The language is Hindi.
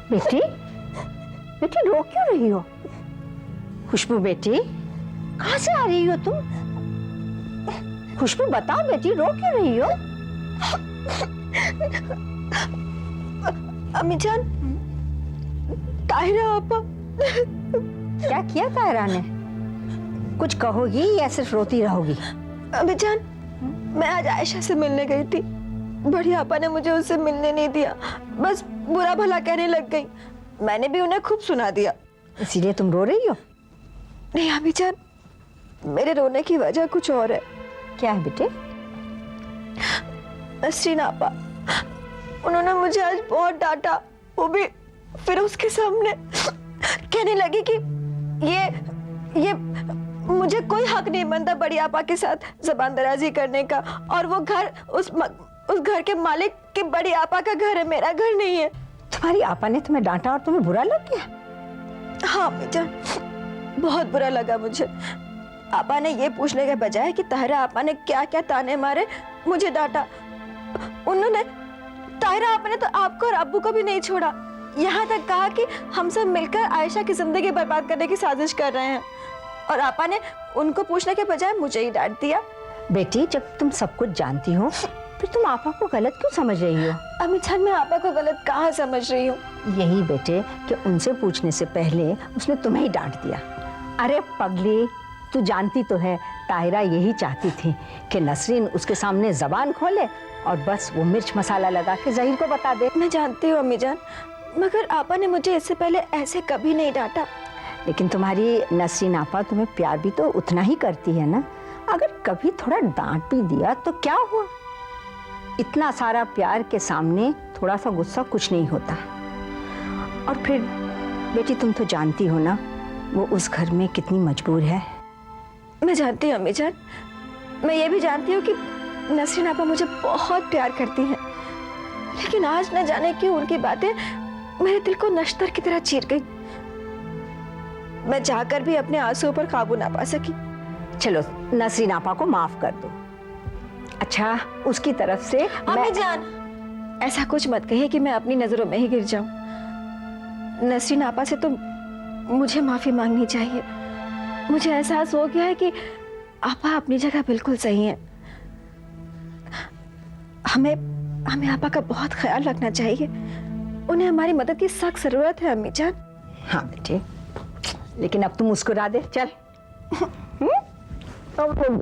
बेटी, बेटी रो क्यों रही हो? खुशबू बेटी, कहाँ से आ रही हो तुम? खुशबू बताओ बेटी, रो क्यों रही हो? अम्मी जान, ताहिरा आपा। क्या किया ताहिरा ने? कुछ कहोगी या सिर्फ रोती रहोगी? अम्मी जान, मैं आज आयशा से मिलने गई थी। बड़ी आपा ने मुझे उससे मिलने नहीं दिया, बस बुरा भला कहने लग गई। मैंने भी उन्हें खूब सुना दिया। इसीलिए तुम रो रही हो? नहीं अम्मी जान, मेरे रोने की वजह कुछ और है। क्या है बेटे? नसरीन आपा, उन्होंने मुझे आज बहुत डांटा, वो भी फिर उसके सामने। कहने लगी कि ये मुझे कोई हक नहीं बनता बड़ी आपा के साथ जबान दराजी करने का, और वो घर उस घर के मालिक की बड़ी आपा का घर है, मेरा घर नहीं है। तुम्हारी आपा ने तुम्हें डांटा और तुम्हें बुरा लग गया? हाँ अम्मी जान, बहुत बुरा लगा मुझे। आपा ने ये पूछने के बजाय कि ताहिरा आपा ने क्या क्या ताने मारे, मुझे डांटा। उन्होंने, ताहिरा आपा ने तो आपको और अब्बू को भी नहीं छोड़ा, यहाँ तक कहा कि हम सब मिलकर आयशा की जिंदगी बर्बाद करने की साजिश कर रहे हैं, और आपा ने उनको पूछने के बजाय मुझे ही डांट दिया। बेटी, जब तुम सब कुछ जानती हो फिर तुम आपा को गलत क्यों समझ रही हो? अम्मी जान, मैं आपा को गलत कहाँ समझ रही हूँ? यही बेटे कि उनसे पूछने से पहले उसने तुम्हें ही डांट दिया। अरे पगली, तू जानती तो है ताहिरा यही चाहती थी कि नसरीन उसके सामने जबान खोले और बस वो मिर्च मसाला लगा के ज़हीर को बता दे। मैं जानती हूँ अम्मी जान, मगर आपा ने मुझे इससे पहले ऐसे कभी नहीं डांटा। लेकिन तुम्हारी नसरीन आपा तुम्हें प्यार भी तो उतना ही करती है ना। अगर कभी थोड़ा डांट भी दिया तो क्या हुआ? इतना सारा प्यार के सामने थोड़ा सा गुस्सा कुछ नहीं होता। और फिर बेटी, तुम तो जानती हो ना वो उस घर में कितनी मजबूर है। मैं जानती हूँ अम्मी जान, मैं ये भी जानती हूँ कि नसरीन आपा मुझे बहुत प्यार करती हैं, लेकिन आज न जाने क्यों उनकी बातें मेरे दिल को नश्तर की तरह चीर गई। मैं चाहकर भी अपने आंसुओं पर काबू ना पा सकी। चलो नसरीन आपा को माफ कर दो। अच्छा, उसकी तरफ से अम्मी जान, ऐसा कुछ मत कहिए कि मैं अपनी नजरों में ही गिर जाऊं। नसरीन आपा से तो मुझे माफी मांगनी चाहिए। मुझे एहसास हो गया है कि आपा अपनी जगह बिल्कुल सही है। हमें आपा का बहुत ख्याल रखना चाहिए। उन्हें हमारी मदद की सख्त जरूरत है अम्मी जान। हाँ बेटे, लेकिन अब तुम मुस्कुरा दे। चल। अब